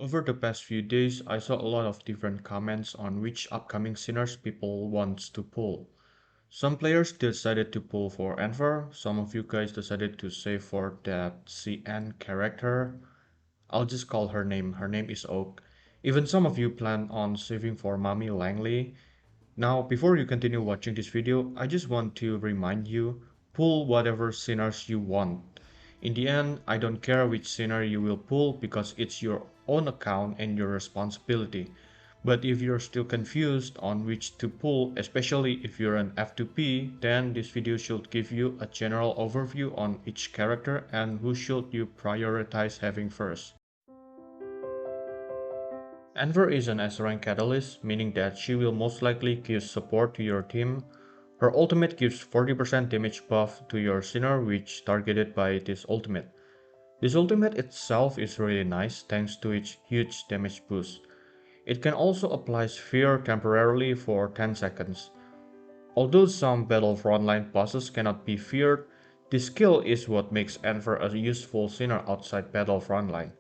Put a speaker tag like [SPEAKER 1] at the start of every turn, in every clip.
[SPEAKER 1] Over the past few days, I saw a lot of different comments on which upcoming sinners people want to pull. Some players decided to pull for Enfer, some of you guys decided to save for that CN character. I'll just call her name is Oak. Even some of you plan on saving for Mommy Langley. Now, before you continue watching this video, I just want to remind you, pull whatever sinners you want. In the end, I don't care which sinner you will pull because it's your own account and your responsibility. But if you're still confused on which to pull, especially if you're an F2P, then this video should give you a general overview on each character and who should you prioritize having first. Enfer is an S-rank catalyst, meaning that she will most likely give support to your team. Her ultimate gives 40% damage buff to your sinner which targeted by this ultimate. This ultimate itself is really nice thanks to its huge damage boost. It can also apply Sphere temporarily for 10 seconds. Although some battle frontline bosses cannot be feared, this skill is what makes Enfer a useful sinner outside battle frontline.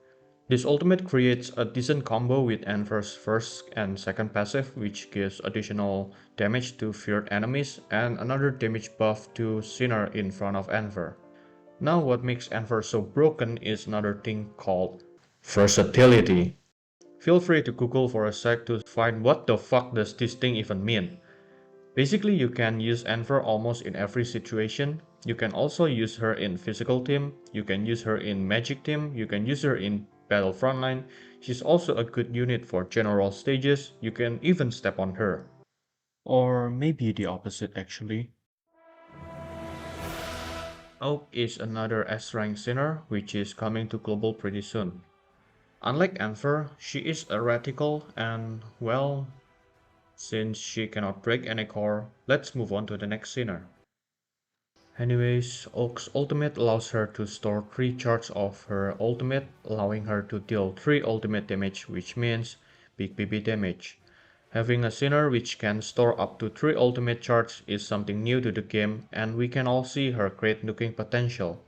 [SPEAKER 1] This ultimate creates a decent combo with Enfer's first and second passive, which gives additional damage to feared enemies and another damage buff to Sinner in front of Enfer. Now what makes Enfer so broken is another thing called versatility. Feel free to Google for a sec to find what the fuck does this thing even mean. Basically, you can use Enfer almost in every situation. You can also use her in physical team, you can use her in magic team, you can use her in battle frontline. She's also a good unit for general stages, you can even step on her. Or maybe the opposite actually. Oak is another S-rank sinner which is coming to global pretty soon. Unlike Enfer, she is erratical and, well, since she cannot break any core, let's move on to the next sinner. Anyways, Oak's ultimate allows her to store 3 charges of her ultimate, allowing her to deal 3 ultimate damage, which means big BB damage. Having a sinner which can store up to 3 ultimate charges is something new to the game, and we can all see her great nuking potential.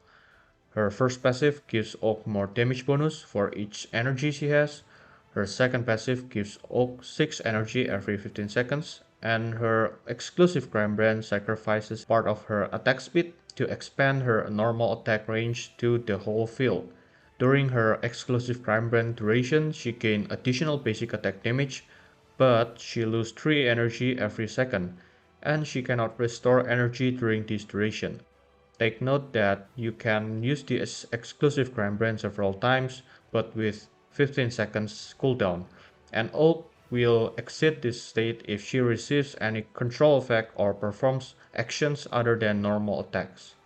[SPEAKER 1] Her first passive gives Oak more damage bonus for each energy she has. Her second passive gives Oak 6 energy every 15 seconds, and her exclusive crime brand sacrifices part of her attack speed to expand her normal attack range to the whole field. During her exclusive crime brand duration, she gains additional basic attack damage, but she loses 3 energy every second, and she cannot restore energy during this duration. Take note that you can use the exclusive crime brand several times, but with 15 seconds cooldown, and Oak will exit this state if she receives any control effect or performs actions other than normal attacks.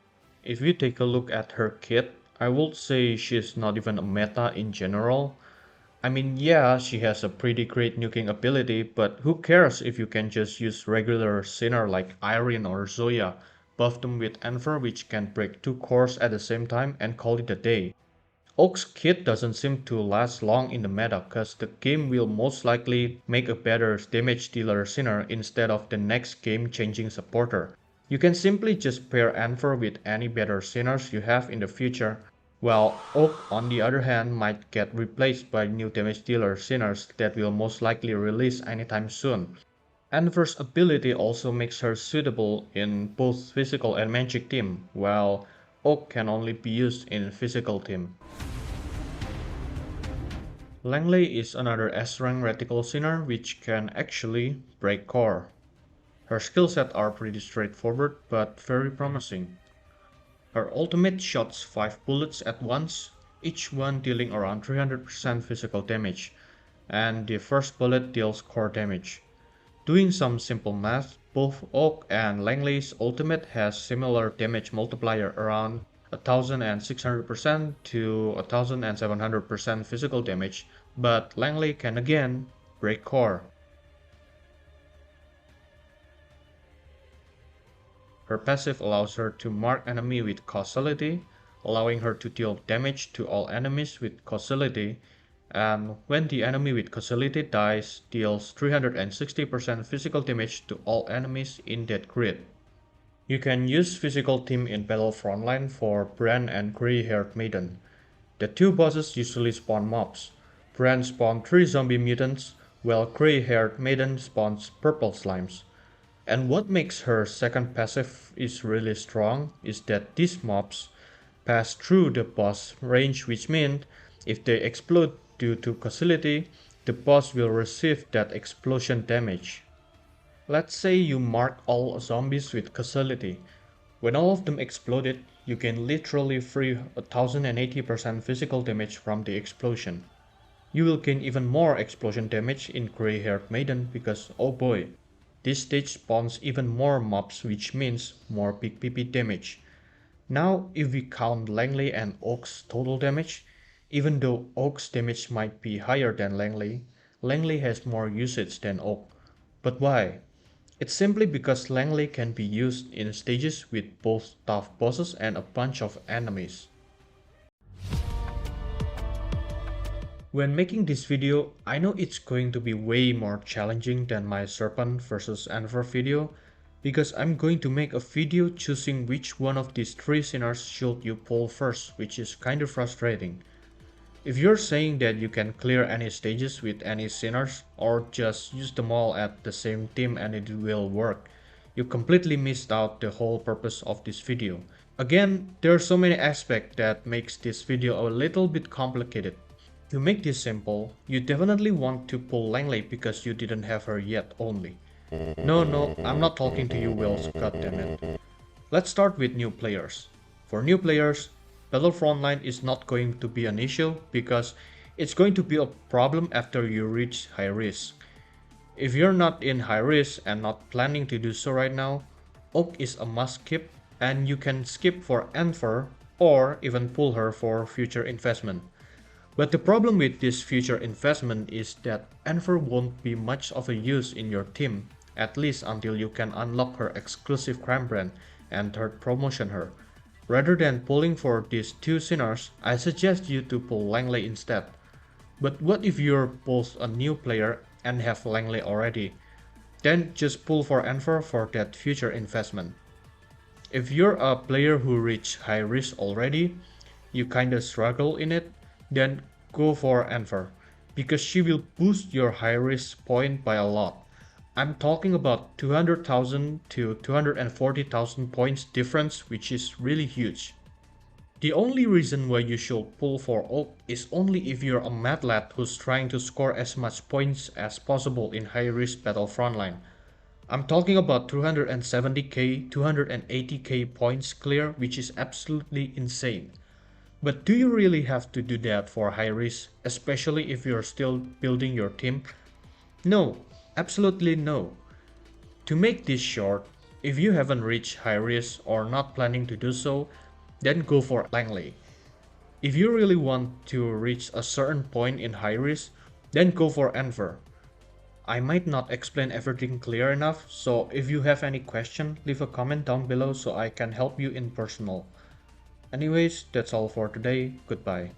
[SPEAKER 1] If we take a look at her kit, I would say she's not even a meta in general. I mean, yeah, she has a pretty great nuking ability, but who cares if you can just use regular sinner like Irene or Zoya, buff them with Enfer which can break 2 cores at the same time and call it a day. Oak's kit doesn't seem to last long in the meta cause the game will most likely make a better damage dealer sinner instead of the next game changing supporter. You can simply just pair Enfer with any better sinners you have in the future, while Oak on the other hand might get replaced by new damage dealer sinners that will most likely release anytime soon. Enfer's ability also makes her suitable in both physical and magic team, while Oak can only be used in physical team. Langley is another S-rank reticle sinner which can actually break core. Her skill set are pretty straightforward but very promising. Her ultimate shoots 5 bullets at once, each one dealing around 300% physical damage, and the first bullet deals core damage. Doing some simple math, both Oak and Langley's ultimate has similar damage multiplier around 1600% to 1700% physical damage, but Langley can again break core. Her passive allows her to mark enemy with causality, allowing her to deal damage to all enemies with causality, and when the enemy with causality dies, deals 360% physical damage to all enemies in that grid. You can use physical team in battle frontline for Bran and Grey-haired Maiden. The 2 bosses usually spawn mobs. Brand spawns 3 zombie mutants, while grey-haired Maiden spawns purple slimes. And what makes her second passive is really strong is that these mobs pass through the boss range, which means if they explode due to causality, the boss will receive that explosion damage. Let's say you mark all zombies with causality. When all of them exploded, you can literally free 1080% physical damage from the explosion. You will gain even more explosion damage in Grey-haired Maiden because oh boy, this stage spawns even more mobs, which means more big PP damage. Now if we count Langley and Oak's total damage, even though Oak's damage might be higher than Langley, Langley has more usage than Oak. But why? It's simply because Langley can be used in stages with both tough bosses and a bunch of enemies. When making this video, I know it's going to be way more challenging than my Serpent vs Enfer video, because I'm going to make a video choosing which one of these 3 sinners should you pull first, which is kinda frustrating. If you're saying that you can clear any stages with any sinners, or just use them all at the same team and it will work, you completely missed out the whole purpose of this video. Again, there are so many aspects that makes this video a little bit complicated. To make this simple, you definitely want to pull Langley because you didn't have her yet only. No, I'm not talking to you Wills, goddammit. Let's start with new players. For new players, Battle Frontline is not going to be an issue because it's going to be a problem after you reach high risk. If you're not in high risk and not planning to do so right now, Oak is a must skip and you can skip for Enfer or even pull her for future investment. But the problem with this future investment is that Enfer won't be much of a use in your team, at least until you can unlock her exclusive crime brand and third promotion her. Rather than pulling for these 2 sinners, I suggest you to pull Langley instead. But what if you're both a new player and have Langley already? Then just pull for Enfer for that future investment. If you're a player who reached high risk already, you kinda struggle in it, then go for Enfer, because she will boost your high risk point by a lot. I'm talking about 200,000 to 240,000 points difference, which is really huge. The only reason why you should pull for Oak is only if you're a mad lad who's trying to score as much points as possible in high risk Battle Frontline. I'm talking about 270k, 280k points clear, which is absolutely insane. But do you really have to do that for high risk, especially if you're still building your team? No, absolutely no. To make this short, if you haven't reached high risk or not planning to do so, then go for Langley. If you really want to reach a certain point in high risk, then go for Enfer. I might not explain everything clear enough, so if you have any question, leave a comment down below so I can help you in personal. Anyways, that's all for today. Goodbye.